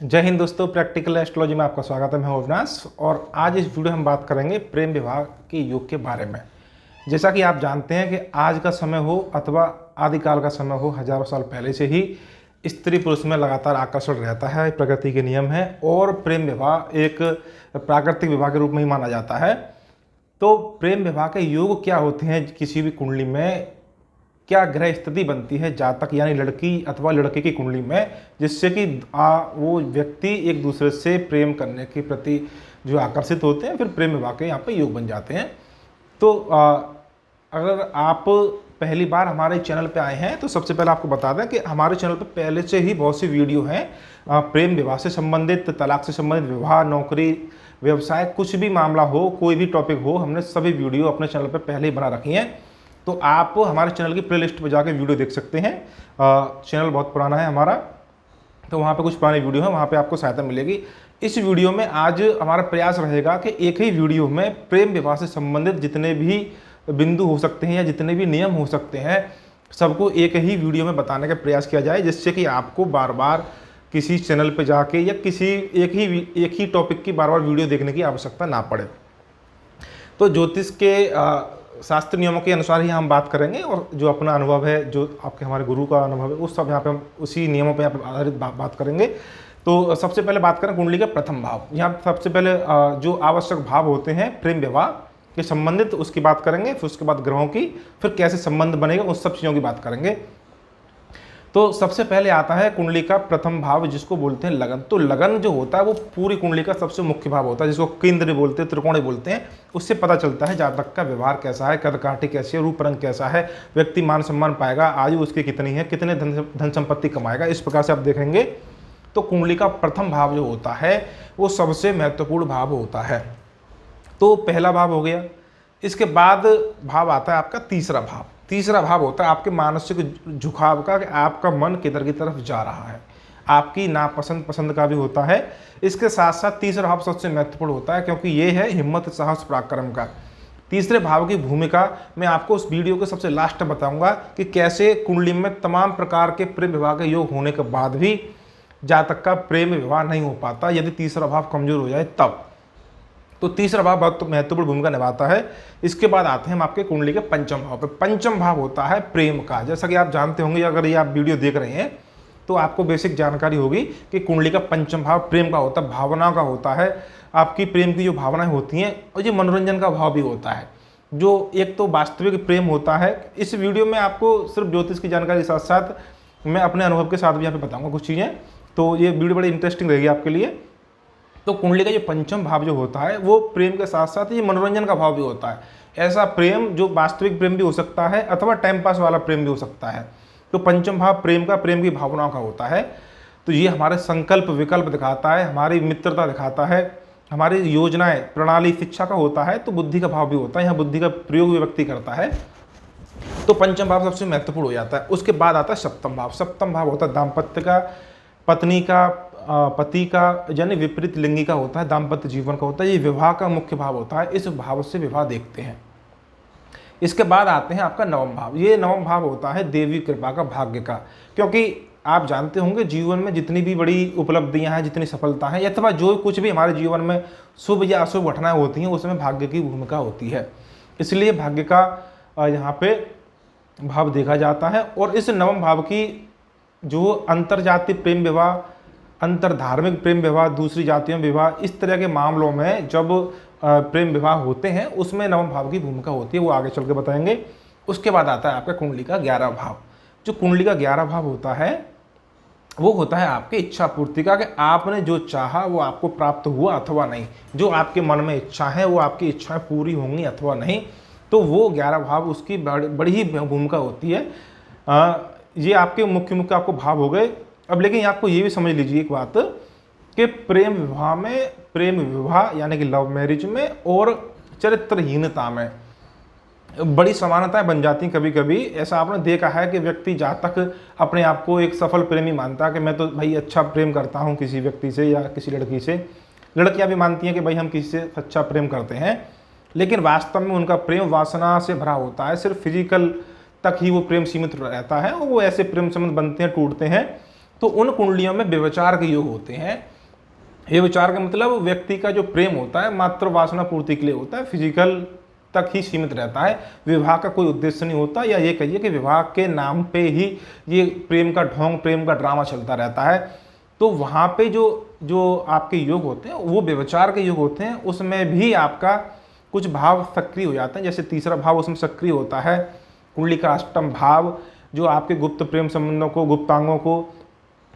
जय हिंद दोस्तों, practical astrology में आपका स्वागत है। मैं हूं अविनाश और आज इस वीडियो में हम बात करेंगे प्रेम विवाह के योग के बारे में। जैसा कि आप जानते हैं कि आज का समय हो अथवा आदिकाल का समय हो, हजारों साल पहले से ही स्त्री पुरुष में लगातार आकर्षण रहता है, प्रकृति के नियम है और प्रेम विवाह एक प्राकृतिक विवाह के रूप में ही माना जाता है। तो प्रेम विवाह के योग क्या होते हैं किसी भी कुंडली में, क्या ग्रह स्थिति बनती है जातक यानी लड़की अथवा लड़के की कुंडली में, जिससे कि वो व्यक्ति एक दूसरे से प्रेम करने के प्रति जो आकर्षित होते हैं, फिर प्रेम विवाह के यहाँ पे योग बन जाते हैं। तो अगर आप पहली बार हमारे चैनल पे आए हैं तो सबसे पहले आपको बता दें कि हमारे चैनल पे पहले से ही बहुत सी वीडियो हैं प्रेम विवाह से संबंधित, तलाक से संबंधित, विवाह, नौकरी, व्यवसाय, कुछ भी मामला हो, कोई भी टॉपिक हो, हमने सभी वीडियो अपने चैनल पर पहले ही बना रखी हैं। तो आप हमारे चैनल की प्लेलिस्ट पर जाकर वीडियो देख सकते हैं। चैनल बहुत पुराना है हमारा, तो वहाँ पे कुछ पुरानी वीडियो है, वहाँ पे आपको सहायता मिलेगी। इस वीडियो में आज हमारा प्रयास रहेगा कि एक ही वीडियो में प्रेम विवाह से संबंधित जितने भी बिंदु हो सकते हैं या जितने भी नियम हो सकते हैं, सबको एक ही वीडियो में बताने का प्रयास किया जाए, जिससे कि आपको बार बार किसी चैनल पर जाके या किसी एक ही टॉपिक की बार बार वीडियो देखने की आवश्यकता ना पड़े। तो ज्योतिष के शास्त्र नियमों के अनुसार ही हम बात करेंगे और जो अपना अनुभव है, जो आपके हमारे गुरु का अनुभव है, उस सब यहाँ पे हम उसी नियमों पे यहाँ पे आधारित बात करेंगे। तो सबसे पहले बात करें कुंडली का प्रथम भाव। यहाँ सबसे पहले जो आवश्यक भाव होते हैं प्रेम विवाह के संबंधित, उसकी बात करेंगे। फिर उसके बाद ग्रहों की, फिर कैसे संबंध बनेगा, उस सब चीज़ों की बात करेंगे। तो सबसे पहले आता है कुंडली का प्रथम भाव, जिसको बोलते हैं लगन। तो लगन जो होता है वो पूरी कुंडली का सबसे मुख्य भाव होता है, जिसको केंद्र बोलते हैं, त्रिकोण बोलते हैं। उससे पता चलता है जातक का व्यवहार कैसा है, कद काठी कैसी है, रूप रंग कैसा है, व्यक्ति मान सम्मान पाएगा, आयु उसकी कितनी है, कितने धन संपत्ति कमाएगा। इस प्रकार से आप देखेंगे तो कुंडली का प्रथम भाव जो होता है वो सबसे महत्वपूर्ण भाव होता है। तो पहला भाव हो गया। इसके बाद भाव आता है आपका तीसरा भाव। तीसरा भाव होता है आपके मानसिक झुकाव का, कि आपका मन किधर की तरफ जा रहा है, आपकी नापसंद पसंद का भी होता है। इसके साथ साथ तीसरा भाव सबसे महत्वपूर्ण होता है, क्योंकि ये है हिम्मत, साहस, पराक्रम का। तीसरे भाव की भूमिका मैं आपको उस वीडियो के सबसे लास्ट में बताऊंगा कि कैसे कुंडली में तमाम प्रकार के प्रेम विवाह के योग होने के बाद भी जातक का प्रेम विवाह नहीं हो पाता, यदि तीसरा भाव कमजोर हो जाए तब। तो तीसरा भाव बहुत महत्वपूर्ण भूमिका निभाता है। इसके बाद आते हैं हम आपके कुंडली के पंचम भाव पे। पंचम भाव होता है प्रेम का। जैसा कि आप जानते होंगे, अगर ये आप वीडियो देख रहे हैं तो आपको बेसिक जानकारी होगी कि कुंडली का पंचम भाव प्रेम का होता है, भावना का होता है। आपकी प्रेम की जो भावनाएं होती हैं, और ये मनोरंजन का भाव भी होता है, जो एक तो वास्तविक प्रेम होता है। इस वीडियो में आपको सिर्फ ज्योतिष की जानकारी के साथ साथ मैं अपने अनुभव के साथ भी यहाँ पे बताऊँगा कुछ चीज़ें, तो ये वीडियो बड़ी इंटरेस्टिंग रहेगी आपके लिए। तो कुंडली का जो पंचम भाव जो होता है वो प्रेम के साथ साथ ये मनोरंजन का भाव भी होता है। ऐसा प्रेम जो वास्तविक प्रेम भी हो सकता है अथवा टाइम पास वाला प्रेम भी हो सकता है। तो पंचम भाव प्रेम का, प्रेम की भावनाओं का होता है। तो ये हमारे संकल्प विकल्प दिखाता है, हमारी मित्रता दिखाता है, हमारी योजनाएं, प्रणाली, शिक्षा का होता है। तो बुद्धि का भाव भी होता है, यहाँ बुद्धि का प्रयोग भी व्यक्ति करता है। तो पंचम भाव सबसे महत्वपूर्ण हो जाता है। उसके बाद आता है सप्तम भाव। सप्तम भाव होता है दाम्पत्य का, पत्नी का, पति का, यानी विपरीत लिंगी का होता है, दाम्पत्य जीवन का होता है। ये विवाह का मुख्य भाव होता है, इस भाव से विवाह देखते हैं। इसके बाद आते हैं आपका नवम भाव। ये नवम भाव होता है देवी कृपा का, भाग्य का। क्योंकि आप जानते होंगे जीवन में जितनी भी बड़ी उपलब्धियां हैं, जितनी सफलता है, अथवा जो कुछ भी हमारे जीवन में शुभ या अशुभ घटनाएं होती हैं, उसमें भाग्य की भूमिका होती है। इसलिए भाग्य का यहाँ पे भाव देखा जाता है। और इस नवम भाव की जो अंतरजातीय प्रेम विवाह, अंतर धार्मिक प्रेम विवाह, दूसरी जातियों में विवाह, इस तरह के मामलों में जब प्रेम विवाह होते हैं, उसमें नवम भाव की भूमिका होती है, वो आगे चल के बताएंगे। उसके बाद आता है आपका कुंडली का 11 भाव। जो कुंडली का 11 भाव होता है वो होता है आपके इच्छा पूर्ति का, कि आपने जो चाहा वो आपको प्राप्त हुआ अथवा नहीं। जो आपके मन में इच्छा है वो आपकी इच्छाएं पूरी होंगी अथवा नहीं। तो वो 11 भाव, उसकी बड़ी ही भूमिका होती है। ये आपके मुख्य आपको भाव हो गए। अब लेकिन आपको ये भी समझ लीजिए एक बात, कि प्रेम विवाह में, प्रेम विवाह यानी कि लव मैरिज में और चरित्रहीनता में बड़ी समानताएं बन जाती हैं। कभी कभी ऐसा आपने देखा है कि व्यक्ति जातक अपने आप को एक सफल प्रेमी मानता है, कि मैं तो भाई अच्छा प्रेम करता हूं किसी व्यक्ति से या किसी लड़की से। लड़कियां भी मानती हैं कि भाई हम किसी से अच्छा प्रेम करते हैं, लेकिन वास्तव में उनका प्रेम वासना से भरा होता है। सिर्फ फिजिकल तक ही वो प्रेम सीमित रहता है, और वो ऐसे प्रेम संबंध बनते हैं, टूटते हैं, तो उन कुंडलियों में व्यभिचार के योग होते हैं। व्यभिचार का मतलब व्यक्ति का जो प्रेम होता है मात्र वासना पूर्ति के लिए होता है, फिजिकल तक ही सीमित रहता है, विवाह का कोई उद्देश्य नहीं होता, या ये कहिए कि विवाह के नाम पे ही ये प्रेम का ढोंग, प्रेम का ड्रामा चलता रहता है। तो वहाँ पे जो जो आपके योग होते हैं वो व्यभिचार के योग होते हैं, उसमें भी आपका कुछ भाव सक्रिय हो जाते हैं। जैसे तीसरा भाव उसमें सक्रिय होता है, कुंडली का अष्टम भाव जो आपके गुप्त प्रेम संबंधों को, गुप्तांगों को,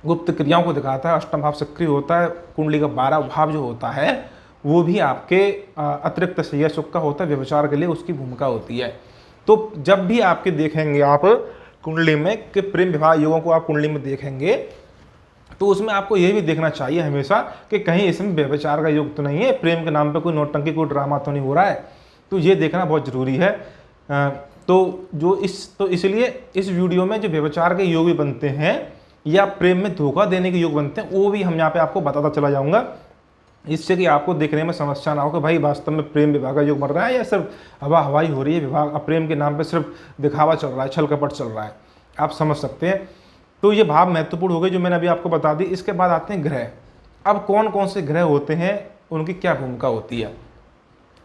गुप्त क्रियाओं को दिखाता है, अष्टम भाव सक्रिय होता है। कुंडली का 12 भाव जो होता है वो भी आपके अतिरिक्त सैया सुख का होता है, व्यभिचार के लिए उसकी भूमिका होती है। तो जब भी आपके देखेंगे आप कुंडली में कि प्रेम विवाह योगों को आप कुंडली में देखेंगे तो उसमें आपको ये भी देखना चाहिए हमेशा कि कहीं इसमें व्यभिचार का योग तो नहीं है, प्रेम के नाम पे कोई नौटंकी, कोई ड्रामा तो नहीं हो रहा है। तो ये देखना बहुत ज़रूरी है। तो इसलिए इस वीडियो में जो व्यभिचार के योग भी बनते हैं या प्रेम में धोखा देने के योग बनते हैं वो भी हम यहाँ पे आपको बताता चला जाऊँगा, इससे कि आपको देखने में समस्या ना हो कि भाई वास्तव में प्रेम विवाह का योग बन रहा है या सिर्फ हवा हवाई हो रही है, विवाह प्रेम के नाम पे सिर्फ दिखावा चल रहा है, छल कपट चल रहा है। आप समझ सकते हैं। तो ये भाव महत्वपूर्ण हो गए जो मैंने अभी आपको बता दी। इसके बाद आते हैं ग्रह। अब कौन कौन से ग्रह होते हैं, उनकी क्या भूमिका होती है।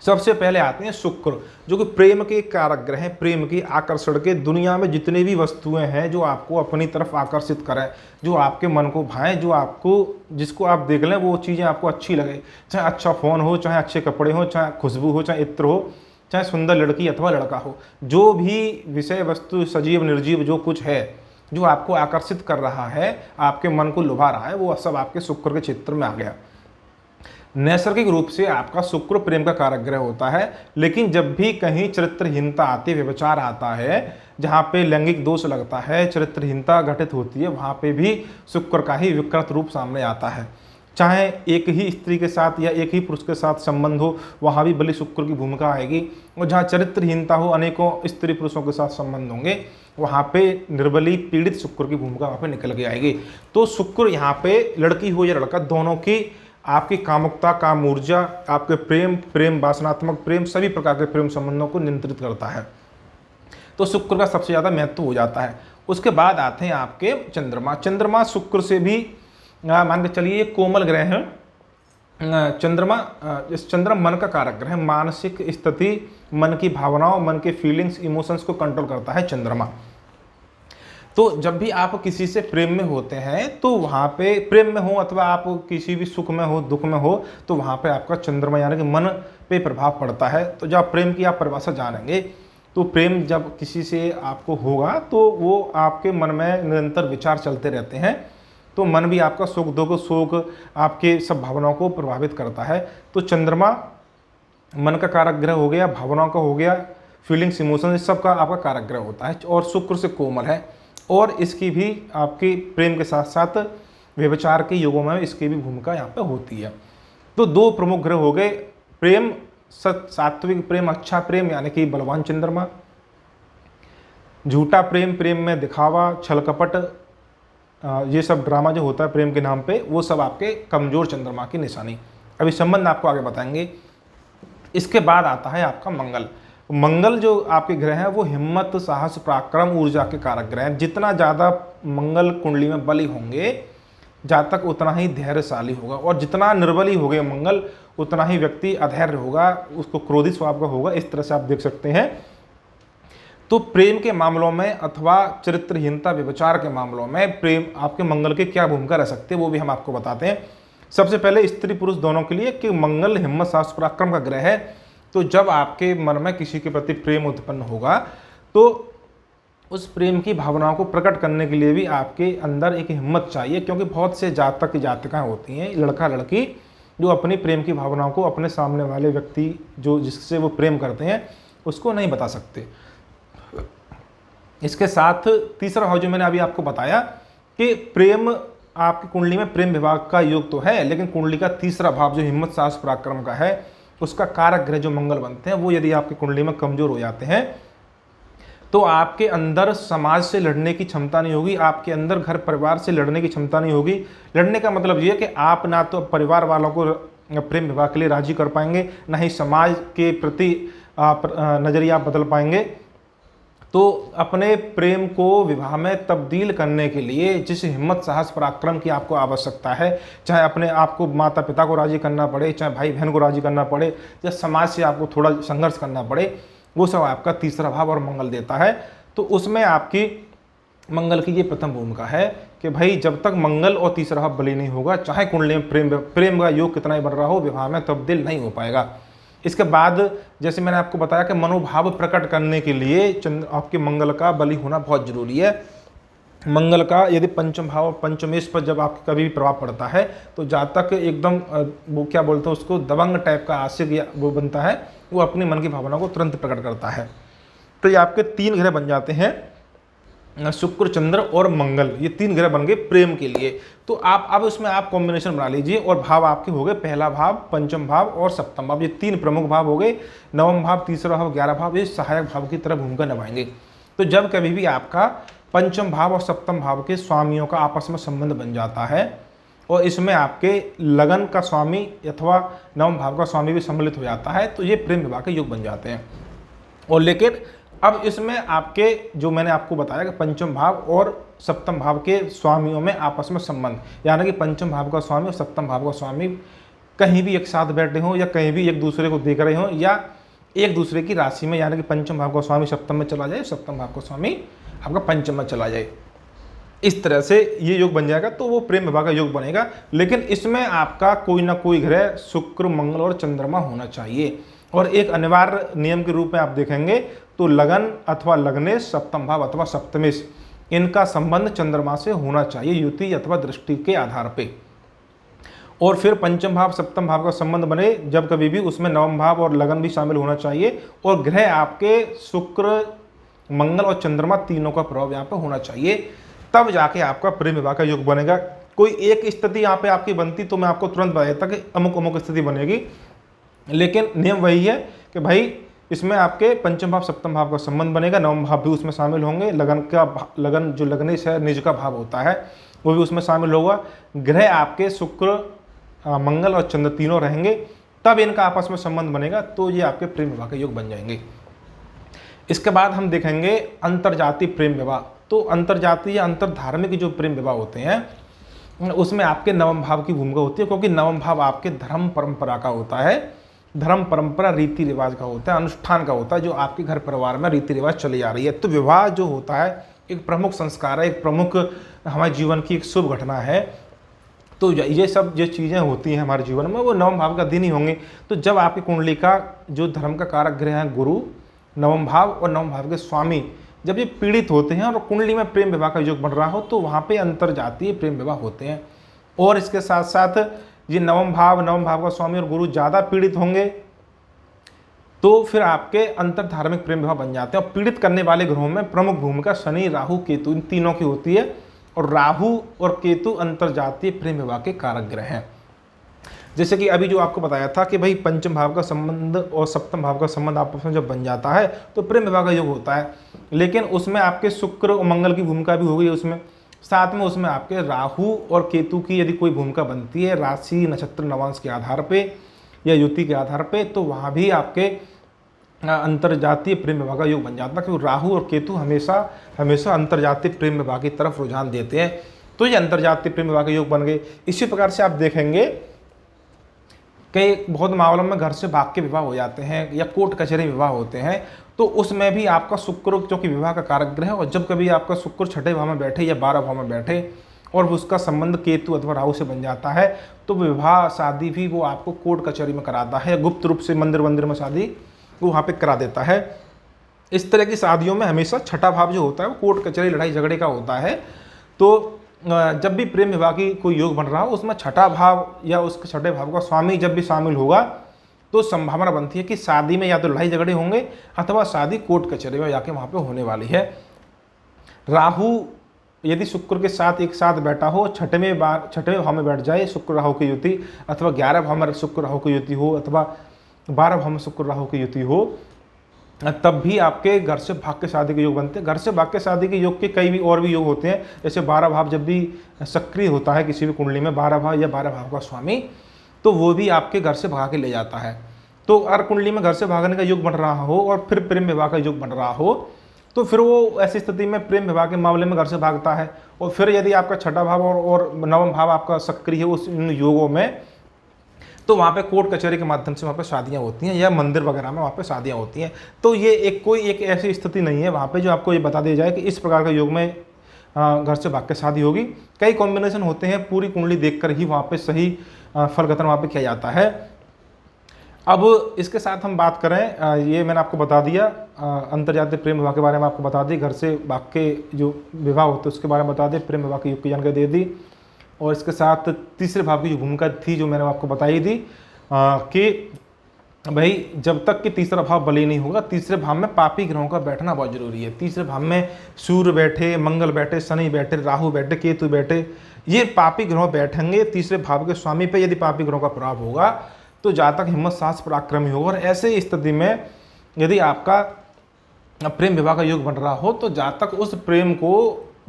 सबसे पहले आते हैं शुक्र, जो कि प्रेम के कारक ग्रह हैं, प्रेम की आकर्षण के, दुनिया में जितनी भी वस्तुएं हैं जो आपको अपनी तरफ आकर्षित करें, जो आपके मन को भाएं, जो आपको, जिसको आप देख लें वो चीज़ें आपको अच्छी लगे, चाहे अच्छा फ़ोन हो, चाहे अच्छे कपड़े हो, चाहे खुशबू हो, चाहे इत्र हो, चाहे सुंदर लड़की अथवा लड़का हो, जो भी विषय वस्तु सजीव निर्जीव जो कुछ है जो आपको आकर्षित कर रहा है, आपके मन को लुभा रहा है, वो सब आपके शुक्र के क्षेत्र में आ गया। नैसर्गिक रूप से आपका शुक्र प्रेम का कारक ग्रह होता है, लेकिन जब भी कहीं चरित्रहीनता आती है, व्यभिचार आता है, जहाँ पे लैंगिक दोष लगता है, चरित्रहीनता घटित होती है, वहाँ पे भी शुक्र का ही विकृत रूप सामने आता है। चाहे एक ही स्त्री के साथ या एक ही पुरुष के साथ संबंध हो, वहाँ भी बलि शुक्र की भूमिका आएगी। और जहाँ चरित्रहीनता हो, अनेकों स्त्री पुरुषों के साथ संबंध होंगे, वहाँ पे निर्बली पीड़ित शुक्र की भूमिका वहाँ पे निकल के आएगी। तो शुक्र यहाँ पे लड़की हो या लड़का, दोनों की आपकी कामुकता, काम ऊर्जा, आपके प्रेम, वासनात्मक प्रेम, सभी प्रकार के प्रेम संबंधों को नियंत्रित करता है। तो शुक्र का सबसे ज़्यादा महत्व हो जाता है। उसके बाद आते हैं आपके चंद्रमा। चंद्रमा शुक्र से भी मान के चलिए कोमल ग्रह है। चंद्रमा मन का कारक ग्रह है, मानसिक स्थिति, मन की भावनाओं, मन के फीलिंग्स, इमोशंस को कंट्रोल करता है चंद्रमा। तो जब भी आप किसी से प्रेम में होते हैं तो वहाँ पे प्रेम में हो अथवा आप किसी भी सुख में हो, दुख में हो, तो वहाँ पे आपका चंद्रमा यानी कि मन पे प्रभाव पड़ता है। तो जब प्रेम की आप परिभाषा जानेंगे तो प्रेम जब किसी से आपको होगा तो वो आपके मन में निरंतर विचार चलते रहते हैं। तो मन भी आपका सुख दुख, शोक, आपके सब भावनाओं को प्रभावित करता है। तो चंद्रमा मन का कारक ग्रह हो गया, भावनाओं का हो गया, फीलिंग्स, इमोशन, इस सब का आपका कारक ग्रह होता है। और शुक्र से कोमल है और इसकी भी आपकी प्रेम के साथ साथ व्यभिचार के योगों में इसकी भी भूमिका यहाँ पे होती है। तो दो प्रमुख ग्रह हो गए, प्रेम, सात्विक प्रेम, अच्छा प्रेम यानी कि बलवान चंद्रमा, झूठा प्रेम, प्रेम में दिखावा, छल कपट, ये सब ड्रामा जो होता है प्रेम के नाम पे, वो सब आपके कमजोर चंद्रमा की निशानी। अभी संबंध आपको आगे बताएंगे। इसके बाद आता है आपका मंगल। मंगल जो आपके ग्रह है वो हिम्मत, साहस, पराक्रम, ऊर्जा के कारक ग्रह हैं। जितना ज़्यादा मंगल कुंडली में बली होंगे जातक उतना ही धैर्यशाली होगा, और जितना निर्बली हो गए मंगल उतना ही व्यक्ति अधैर्य होगा, उसको क्रोधी स्वभाव का होगा। इस तरह से आप देख सकते हैं। तो प्रेम के मामलों में अथवा चरित्रहीनता, व्यभिचार के मामलों में प्रेम आपके मंगल की क्या भूमिका रह सकती है वो भी हम आपको बताते हैं। सबसे पहले स्त्री पुरुष दोनों के लिए कि मंगल हिम्मत, साहस, पराक्रम का ग्रह है। तो जब आपके मन में किसी के प्रति प्रेम उत्पन्न होगा तो उस प्रेम की भावनाओं को प्रकट करने के लिए भी आपके अंदर एक हिम्मत चाहिए, क्योंकि बहुत से जातक जातिकाएं होती हैं, लड़का लड़की, जो अपनी प्रेम की भावनाओं को अपने सामने वाले व्यक्ति जो जिससे वो प्रेम करते हैं उसको नहीं बता सकते। इसके साथ तीसरा भाव जो मैंने अभी आपको बताया कि प्रेम, आपकी कुंडली में प्रेम विभाग का योग तो है, लेकिन कुंडली का तीसरा भाव जो हिम्मत, साहस, पराक्रम का है, उसका कारक ग्रह जो मंगल बनते हैं वो यदि आपकी कुंडली में कमजोर हो जाते हैं तो आपके अंदर समाज से लड़ने की क्षमता नहीं होगी, आपके अंदर घर परिवार से लड़ने की क्षमता नहीं होगी। लड़ने का मतलब ये है कि आप ना तो परिवार वालों को प्रेम विवाह के लिए राजी कर पाएंगे, ना ही समाज के प्रति आप नज़रिया बदल पाएंगे। तो अपने प्रेम को विवाह में तब्दील करने के लिए जिस हिम्मत साहस पराक्रम की आपको आवश्यकता है, चाहे अपने आपको माता पिता को राजी करना पड़े, चाहे भाई बहन को राजी करना पड़े, या समाज से आपको थोड़ा संघर्ष करना पड़े, वो सब आपका तीसरा भाव और मंगल देता है। तो उसमें आपकी मंगल की ये प्रथम भूमिका है कि भाई जब तक मंगल और तीसरा भाव बली नहीं होगा, चाहे कुंडली में प्रेम का योग कितना ही बन रहा हो, विवाह में तब्दील नहीं हो पाएगा। इसके बाद जैसे मैंने आपको बताया कि मनोभाव प्रकट करने के लिए आपके मंगल का बली होना बहुत जरूरी है। मंगल का यदि पंचम भाव पंचमेश पर जब आपके कभी भी प्रभाव पड़ता है तो जातक एकदम वो क्या बोलते हैं उसको, दबंग टाइप का आशिक या वो बनता है, वो अपने मन की भावना को तुरंत प्रकट करता है। तो ये आपके 3 ग्रह बन जाते हैं, शुक्र चंद्र और मंगल, ये 3 ग्रह बन गए प्रेम के लिए। तो आप अब उसमें आप कॉम्बिनेशन बना लीजिए और भाव आपके हो गए पहला भाव, पंचम भाव और सप्तम भाव, ये 3 प्रमुख भाव हो गए। नवम भाव, तीसरा भाव, 11 भाव, ये सहायक भाव की तरह भूमिका निभाएंगे। तो जब कभी भी आपका पंचम भाव और सप्तम भाव के स्वामियों का आपस में संबंध बन जाता है और इसमें आपके लगन का स्वामी अथवा नवम भाव का स्वामी भी सम्मिलित हो जाता है, तो ये प्रेम विवाह के योग बन जाते हैं। और लेकिन अब इसमें आपके जो मैंने आपको बताया कि पंचम भाव और सप्तम भाव के स्वामियों में आपस में संबंध, यानी कि पंचम भाव का स्वामी और सप्तम भाव का स्वामी कहीं भी एक साथ बैठे हों या कहीं भी एक दूसरे को देख रहे हों या एक दूसरे की राशि में, यानी कि पंचम भाव का स्वामी सप्तम में चला जाए, सप्तम भाव का स्वामी आपका पंचम में चला जाए, इस तरह से ये योग बन जाएगा, तो वो प्रेम विवाह का योग बनेगा। लेकिन इसमें आपका कोई ना कोई ग्रह शुक्र, मंगल और चंद्रमा होना चाहिए। और एक अनिवार्य नियम के रूप में आप देखेंगे तो लगन अथवा लग्नेश, सप्तम भाव अथवा सप्तमेश, इनका संबंध चंद्रमा से होना चाहिए युति अथवा दृष्टि के आधार पे। और फिर पंचम भाव सप्तम भाव का संबंध बने जब कभी भी, उसमें नवम भाव और लगन भी शामिल होना चाहिए। और ग्रह आपके शुक्र, मंगल और चंद्रमा तीनों का प्रभाव यहाँ पे होना चाहिए, तब जाके आपका प्रेम विवाह का योग बनेगा। कोई एक स्थिति यहाँ पे आपकी बनती तो मैं आपको तुरंत बता देता कि अमुक अमुक स्थिति बनेगी, लेकिन नियम वही है कि भाई इसमें आपके पंचम भाव सप्तम भाव का संबंध बनेगा, नवम भाव भी उसमें शामिल होंगे, लगन जो लग्नेश है निज का भाव होता है वो भी उसमें शामिल होगा। ग्रह आपके शुक्र, मंगल और चंद्र तीनों रहेंगे, तब इनका आपस में संबंध बनेगा, तो ये आपके प्रेम विवाह के योग बन जाएंगे। इसके बाद हम देखेंगे अंतरजातीय प्रेम विवाह। तो अंतरजातीय या अंतरधार्मिक जो प्रेम विवाह होते हैं उसमें आपके नवम भाव की भूमिका होती है, क्योंकि नवम भाव आपके धर्म परंपरा का होता है, धर्म परंपरा रीति रिवाज का होता है, अनुष्ठान का होता है, जो आपके घर परिवार में रीति रिवाज चली आ रही है। तो विवाह जो होता है एक प्रमुख संस्कार है, एक प्रमुख हमारे जीवन की एक शुभ घटना है। तो ये सब जो चीज़ें होती हैं हमारे जीवन में वो नवम भाव का दिन ही होंगे। तो जब आपकी कुंडली का जो धर्म का कारक ग्रह है गुरु, नवम भाव और नवम भाव के स्वामी जब ये पीड़ित होते हैं और कुंडली में प्रेम विवाह का योग बन रहा हो, तो वहाँ पे अंतरजातीय प्रेम विवाह होते हैं। और इसके साथ साथ ये नवम भाव का स्वामी और गुरु ज़्यादा पीड़ित होंगे तो फिर आपके अंतर धार्मिक प्रेम विवाह बन जाते हैं। और पीड़ित करने वाले ग्रहों में प्रमुख भूमिका शनि, राहु, केतु, इन तीनों की होती है। और राहु और केतु अंतरजातीय प्रेम विवाह के कारक ग्रह हैं। जैसे कि अभी जो आपको बताया था कि भाई पंचम भाव का संबंध और सप्तम भाव का संबंध आपस में जब बन जाता है तो प्रेम विवाह का योग होता है, लेकिन उसमें आपके शुक्र और मंगल की भूमिका भी हो गई उसमें, साथ में उसमें आपके राहु और केतु की यदि कोई भूमिका बनती है राशि, नक्षत्र, नवांश के आधार पे या युति के आधार पे, तो वहाँ भी आपके अंतरजातीय प्रेम विवाह का योग बन जाता है, क्योंकि राहु और केतु हमेशा हमेशा अंतरजातीय प्रेम विवाह की तरफ रुझान देते हैं। तो ये अंतरजातीय प्रेम विवाह के योग बन गए। इसी प्रकार से आप देखेंगे कई बहुत मामलों में घर से भाग के विवाह हो जाते हैं या कोर्ट कचहरी विवाह होते हैं, तो उसमें भी आपका शुक्र जो कि विवाह का कारक ग्रह है, और जब कभी आपका शुक्र छठे भाव में बैठे या 12 भाव में बैठे और उसका संबंध केतु अथवा राहु से बन जाता है, तो विवाह शादी भी वो आपको कोर्ट कचहरी में कराता है, गुप्त रूप से मंदिर में शादी वो वहाँ पे करा देता है। इस तरह की शादियों में हमेशा छठा भाव जो होता है वो कोर्ट कचहरी लड़ाई झगड़े का होता है। तो जब भी प्रेम विवाह की कोई योग बन रहा हो उसमें छठा भाव या उसके छठे भाव का स्वामी जब भी शामिल होगा तो संभावना बनती है कि शादी में या तो लड़ाई झगड़े होंगे अथवा शादी कोर्ट कचहरी में जाके वहाँ पे होने वाली है। राहु यदि शुक्र के साथ एक साथ बैठा हो, छठवें भाव में बैठ जाए शुक्र राहु की युति, अथवा 11 भाव में शुक्र राहु की युति हो, अथवा 12 भाव में शुक्र राहु की युति हो, तब भी आपके घर से भाग के शादी के योग बनते हैं। घर से भाग के शादी के योग के कई भी और भी योग होते हैं, जैसे 12 भाव जब भी सक्रिय होता है किसी भी कुंडली में 12 भाव या 12 भाव का स्वामी, तो वो भी आपके घर से भगा के ले जाता है। तो अगर कुंडली में घर से भागने का योग बन रहा हो और फिर प्रेम विवाह का योग बन रहा हो, तो फिर वो ऐसी स्थिति में प्रेम विवाह के मामले में घर से भागता है। और फिर यदि आपका छठा भाव और नवम भाव आपका सक्रिय है उस इन योगों में, तो वहाँ पे कोर्ट कचहरी के माध्यम से वहाँ पे शादियाँ होती हैं, या मंदिर वगैरह में वहाँ पे शादियाँ होती हैं। तो ये कोई एक ऐसी स्थिति नहीं है वहाँ पे जो आपको ये बता दिया जाए कि इस प्रकार का योग में घर से भाग के शादी होगी। कई कॉम्बिनेशन होते हैं, पूरी कुंडली देखकर ही वहाँ पे सही फल गठन वहाँ पे किया जाता है। अब इसके साथ हम बात करें, ये मैंने आपको बता दिया अंतर्जातीय प्रेम विवाह के बारे में आपको बता दी, घर से भाग के जो विवाह होते हैं उसके बारे में बता दी, प्रेम विवाह के योग की जानकारी दे दी। और इसके साथ तीसरे भाव की जो भूमिका थी जो मैंने आपको बताई थी कि भाई जब तक कि तीसरा भाव बलि नहीं होगा, तीसरे भाव में पापी ग्रहों का बैठना बहुत जरूरी है। तीसरे भाव में सूर्य बैठे, मंगल बैठे, शनि बैठे, राहु बैठे, केतु बैठे, ये पापी ग्रह बैठेंगे तीसरे भाव के स्वामी पे। यदि पापी ग्रहों का प्रभाव होगा तो जातक हिम्मत साहस पराक्रमी होगा। और ऐसे स्थिति में यदि आपका प्रेम विवाह का योग बन रहा हो तो जातक उस प्रेम को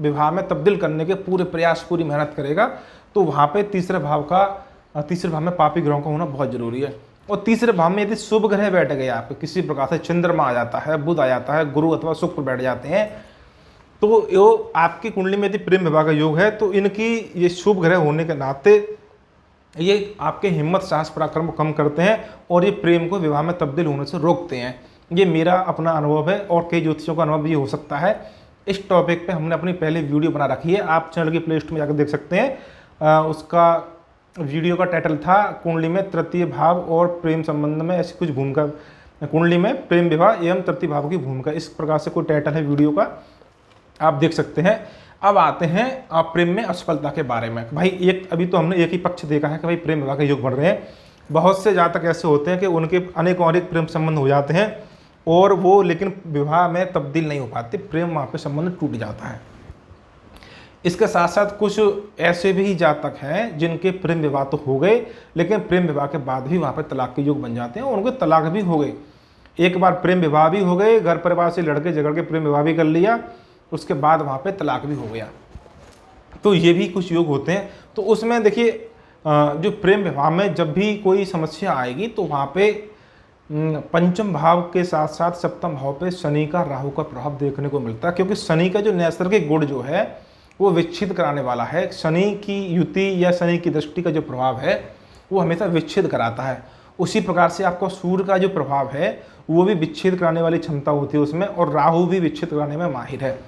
विवाह में तब्दील करने के पूरे प्रयास, पूरी मेहनत करेगा। तो वहाँ पे तीसरे भाव में पापी ग्रहों का होना बहुत जरूरी है। और तीसरे भाव में यदि शुभ ग्रह बैठ गए आपके, किसी प्रकार से चंद्रमा आ जाता है, बुध आ जाता है, गुरु अथवा शुक्र बैठ जाते हैं, तो यो आपकी कुंडली में यदि प्रेम विवाह का योग है तो इनकी ये शुभ ग्रह होने के नाते ये आपके हिम्मत साहस पराक्रम को कम करते हैं और ये प्रेम को विवाह में तब्दील होने से रोकते हैं। ये मेरा अपना अनुभव है और कई ज्योतिषियों का अनुभव भी हो सकता है। इस टॉपिक पे हमने अपनी पहले वीडियो बना रखी है, आप चैनल की प्ले स्टोर में जाकर देख सकते हैं। उसका वीडियो का टाइटल था कुंडली में तृतीय भाव और प्रेम संबंध में ऐसी कुछ भूमिका, कुंडली में प्रेम विवाह एवं तृतीय भाव की भूमिका, इस प्रकार से कोई टाइटल है वीडियो का, आप देख सकते हैं। अब आते हैं आप प्रेम में असफलता के बारे में। भाई अभी तो हमने एक ही पक्ष देखा है कि भाई प्रेम विवाह के योग बन रहे हैं। बहुत से जातक ऐसे होते हैं कि उनके अनेकों अनेक प्रेम संबंध हो जाते हैं और वो लेकिन विवाह में तब्दील नहीं हो पाते, प्रेम वहाँ पे संबंध टूट जाता है। इसके साथ साथ कुछ ऐसे भी जातक हैं जिनके प्रेम विवाह तो हो गए लेकिन प्रेम विवाह के बाद भी वहाँ पे तलाक के योग बन जाते हैं और उनके तलाक भी हो गए। एक बार प्रेम विवाह भी हो गए, घर परिवार से लड़के झगड़ के प्रेम विवाह भी कर लिया, उसके बाद वहाँ पे तलाक भी हो गया। तो ये भी कुछ योग होते हैं। तो उसमें देखिए जो प्रेम विवाह में जब भी कोई समस्या आएगी तो वहाँ पे पंचम भाव के साथ साथ सप्तम भाव पे शनि का, राहु का प्रभाव देखने को मिलता है, क्योंकि शनि का जो नैसर्गिक गुण जो है वो विच्छेद कराने वाला है। शनि की युति या शनि की दृष्टि का जो प्रभाव है वो हमेशा विच्छेद कराता है। उसी प्रकार से आपका सूर्य का जो प्रभाव है वो भी विच्छेद कराने वाली क्षमता होती है उसमें, और राहु भी विच्छेद कराने में माहिर है।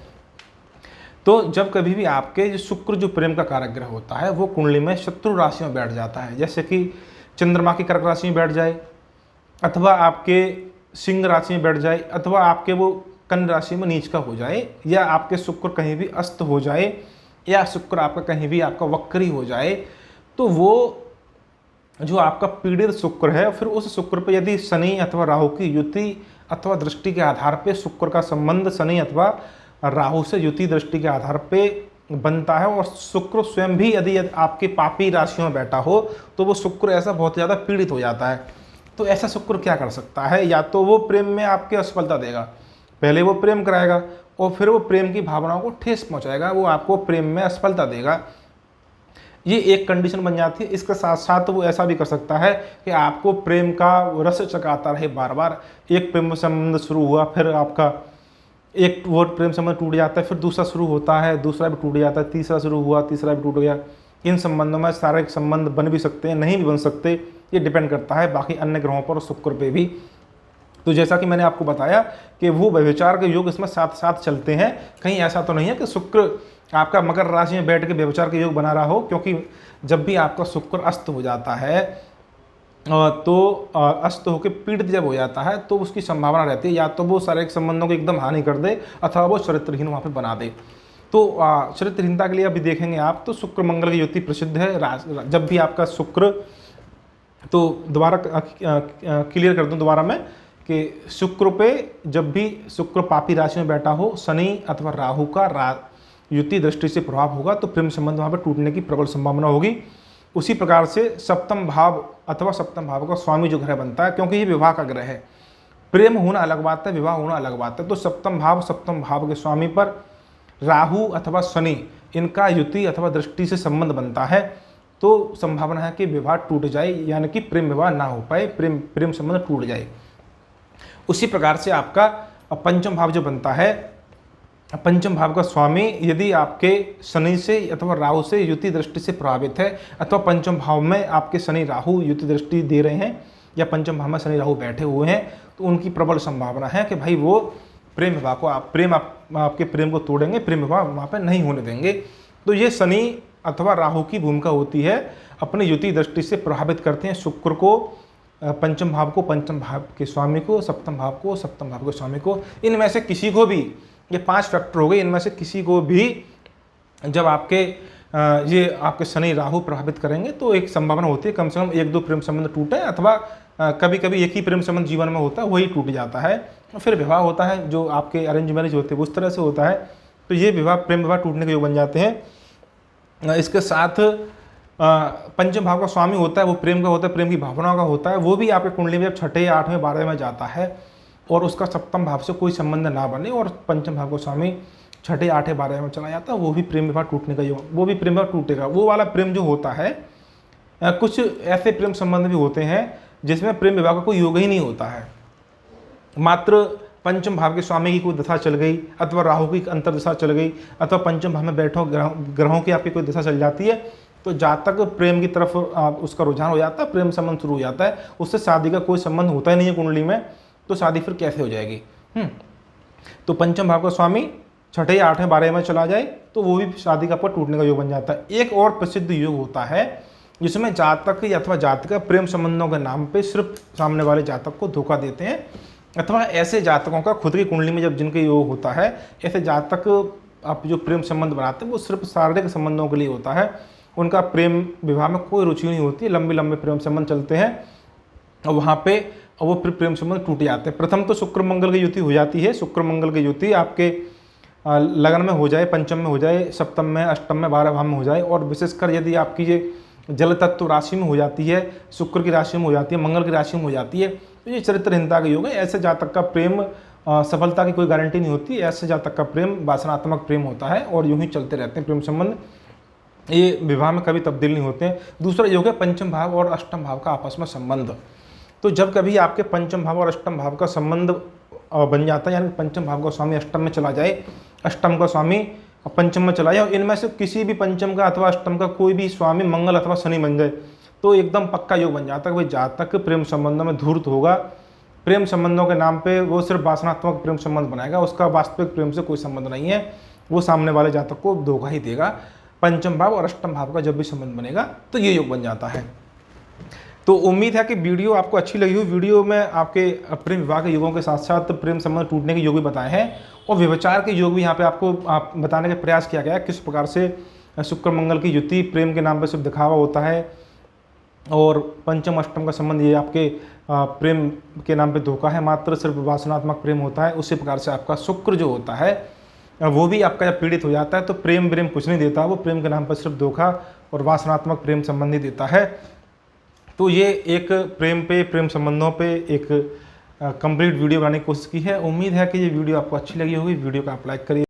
तो जब कभी भी आपके जो शुक्र जो प्रेम का कारक ग्रह होता है वो कुंडली में शत्रु राशि में बैठ जाता है, जैसे कि चंद्रमा की कर्क राशि में बैठ जाए, अथवा आपके सिंह राशि में बैठ जाए, अथवा आपके वो कन्या राशि में नीच का हो जाए, या आपके शुक्र कहीं भी अस्त हो जाए, या शुक्र आपका कहीं भी आपका वक्री हो जाए, तो वो जो आपका पीड़ित शुक्र है फिर उस शुक्र पे यदि शनि अथवा राहु की युति अथवा दृष्टि के आधार पे शुक्र का संबंध शनि अथवा राहु से युति दृष्टि के आधार पे बनता है, और शुक्र स्वयं भी यदि आपके पापी राशियों में बैठा हो तो वो शुक्र ऐसा बहुत ज़्यादा पीड़ित हो जाता है। तो ऐसा शुक्र क्या कर सकता है, या तो वो प्रेम में आपके असफलता देगा, पहले वो प्रेम कराएगा और फिर वो प्रेम की भावनाओं को ठेस पहुंचाएगा, वो आपको प्रेम में असफलता देगा। ये एक कंडीशन बन जाती है। इसके साथ साथ वो ऐसा भी कर सकता है कि आपको प्रेम का रस चकाता रहे बार बार। एक प्रेम संबंध शुरू हुआ, फिर आपका एक वो प्रेम संबंध टूट जाता है, फिर दूसरा शुरू होता है, दूसरा भी टूट जाता है, तीसरा शुरू हुआ, तीसरा भी टूट गया। इन संबंधों में सारे संबंध बन भी सकते हैं, नहीं भी बन सकते, ये डिपेंड करता है बाकी अन्य ग्रहों पर और शुक्र पे भी। तो जैसा कि मैंने आपको बताया कि वो व्यभिचार के योग इसमें साथ साथ चलते हैं। कहीं ऐसा तो नहीं है कि शुक्र आपका मकर राशि में बैठ के व्यभिचार के योग बना रहा हो, क्योंकि जब भी आपका शुक्र अस्त हो जाता है तो अस्त होकर पीड़ित जब हो जाता है तो उसकी संभावना रहती है या तो वो शारीरिक संबंधों की एकदम हानि कर दे अथवा वो चरित्रहीन वहाँ पे बना दे। तो चरित्रहीनता के लिए अभी देखेंगे आप तो शुक्र मंगल की युति प्रसिद्ध है। जब भी आपका शुक्र, तो दोबारा क्लियर कर दूं दोबारा मैं कि शुक्र पे जब भी शुक्र पापी राशि में बैठा हो, शनि अथवा राहु का युति दृष्टि से प्रभाव होगा तो प्रेम संबंध वहाँ पर टूटने की प्रबल संभावना होगी। उसी प्रकार से सप्तम भाव अथवा सप्तम भाव का स्वामी जो ग्रह बनता है, क्योंकि ये विवाह का ग्रह है, प्रेम होना अलग बात है, विवाह होना अलग बात है। तो सप्तम भाव के स्वामी पर राहु अथवा शनि इनका युति अथवा दृष्टि से संबंध बनता है तो संभावना है कि विवाह टूट जाए, यानी कि प्रेम विवाह ना हो पाए, प्रेम संबंध टूट जाए। उसी प्रकार से आपका पंचम भाव जो बनता है पंचम भाव का स्वामी यदि आपके शनि से अथवा राहु से युति दृष्टि से प्रभावित है, अथवा पंचम भाव में आपके शनि राहु युति दृष्टि दे रहे हैं, या पंचम भाव में शनि राहु बैठे हुए हैं, तो उनकी प्रबल संभावना है कि भाई वो प्रेम विवाह को आपके प्रेम को तोड़ेंगे, प्रेम विवाह वहाँ पर नहीं होने देंगे। तो ये शनि अथवा राहु की भूमिका होती है, अपनी युति दृष्टि से प्रभावित करते हैं शुक्र को, पंचम भाव को, पंचम भाव के स्वामी को, सप्तम भाव को, सप्तम भाव के स्वामी को। इनमें से किसी को भी, ये 5 फैक्टर हो गए, इनमें से किसी को भी जब ये आपके शनि राहु प्रभावित करेंगे तो एक संभावना होती है कम से कम 1-2 प्रेम संबंध टूटे, अथवा कभी कभी एक ही प्रेम संबंध जीवन में होता है, वही टूट जाता है, फिर विवाह होता है, जो आपके अरेंज मैरिज होते हैं उस तरह से होता है। तो ये विवाह, प्रेम विवाह टूटने के योग बन जाते हैं। इसके साथ पंचम भाव का स्वामी होता है, वो प्रेम का होता है, प्रेम की भावनाओं का होता है, वो भी आपके कुंडली में जब 6ठे, 8वें, 12वें में जाता है और उसका सप्तम भाव से कोई संबंध ना बने और पंचम भाव का स्वामी 6ठे, 8वें, 12वें में चला जाता है, वो भी प्रेम विवाह टूटने का योग, वो भी प्रेम विवाह टूटेगा। वो वाला प्रेम जो होता है, कुछ ऐसे प्रेम संबंध भी होते हैं जिसमें प्रेम विवाह का कोई योग ही नहीं होता है, मात्र पंचम भाव के स्वामी की कोई दशा चल गई, अथवा राहु की अंतर्दशा चल गई, अथवा पंचम भाव में बैठो ग्रहों की आपकी कोई दशा चल जाती है, तो जातक प्रेम की तरफ उसका रुझान हो जाता है, प्रेम संबंध शुरू हो जाता है, उससे शादी का कोई संबंध होता ही नहीं है कुंडली में, तो शादी फिर कैसे हो जाएगी। तो पंचम भाव का स्वामी 6ठे, 8वें, 12वें में चला जाए तो वो भी शादी का पट टूटने का योग बन जाता है। एक और प्रसिद्ध योग होता है जिसमें जातक अथवा जातिका प्रेम संबंधों के नाम पे सिर्फ सामने वाले जातक को धोखा देते हैं, अथवा ऐसे जातकों का खुद की कुंडली में जब जिनके योग होता है, ऐसे जातक आप जो प्रेम संबंध बनाते हैं वो सिर्फ शारीरिक संबंधों के लिए होता है, उनका प्रेम विवाह में कोई रुचि नहीं होती, लंबे लंबे प्रेम संबंध चलते हैं और वहाँ पे वो फिर प्रेम संबंध टूट जाते हैं। प्रथम तो शुक्र मंगल की युति हो जाती है, शुक्र मंगल की युति आपके लगन में हो जाए, पंचम में हो जाए, सप्तम में, अष्टम में, 12 भाव में हो जाए, और विशेषकर यदि आपकी ये जल तत्व राशि में हो जाती है, शुक्र की राशि में हो जाती है, मंगल की राशि में हो जाती है, तो ये चरित्रहीनता का योग है। ऐसे जातक का प्रेम सफलता की कोई गारंटी नहीं होती, ऐसे जातक का प्रेम वासनात्मक प्रेम होता है और यूं ही चलते रहते हैं प्रेम संबंध, ये विवाह में कभी तब्दील नहीं होते हैं। दूसरा योग है पंचम भाव और अष्टम भाव का आपस में संबंध। तो जब कभी आपके पंचम भाव और अष्टम भाव का संबंध बन जाता है, यानी पंचम भाव का स्वामी अष्टम में चला जाए, अष्टम का स्वामी पंचम में चला जाए, और इनमें से किसी भी पंचम का अथवा अष्टम का कोई भी स्वामी मंगल अथवा शनि बन जाए, तो एकदम पक्का योग बन जाता है कि भाई जातक प्रेम संबंधों में धूर्त होगा, प्रेम संबंधों के नाम पे वो सिर्फ वासनात्मक प्रेम संबंध बनाएगा, उसका वास्तविक प्रेम से कोई संबंध नहीं है, वो सामने वाले जातक को धोखा ही देगा। पंचम भाव और अष्टम भाव का जब भी संबंध बनेगा तो ये योग बन जाता है। तो उम्मीद है कि वीडियो आपको अच्छी लगी हो। वीडियो में आपके प्रेम विवाह के योगों के साथ साथ प्रेम संबंध टूटने के योग भी बताए हैं और व्यभिचार के योग भी यहाँ पे आपको बताने का प्रयास किया गया है, किस प्रकार से शुक्र मंगल की युति प्रेम के नाम पर सिर्फ दिखावा होता है और पंचम अष्टम का संबंध ये आपके प्रेम के नाम पे धोखा है, मात्र सिर्फ वासनात्मक प्रेम होता है। उसी प्रकार से आपका शुक्र जो होता है वो भी आपका जब पीड़ित हो जाता है तो प्रेम कुछ नहीं देता, वो प्रेम के नाम पर सिर्फ धोखा और वासनात्मक प्रेम संबंधी देता है। तो ये एक प्रेम संबंधों पे एक कंप्लीट वीडियो बनाने की कोशिश की है। उम्मीद है कि ये वीडियो आपको अच्छी लगी होगी। वीडियो को आप लाइक करिए।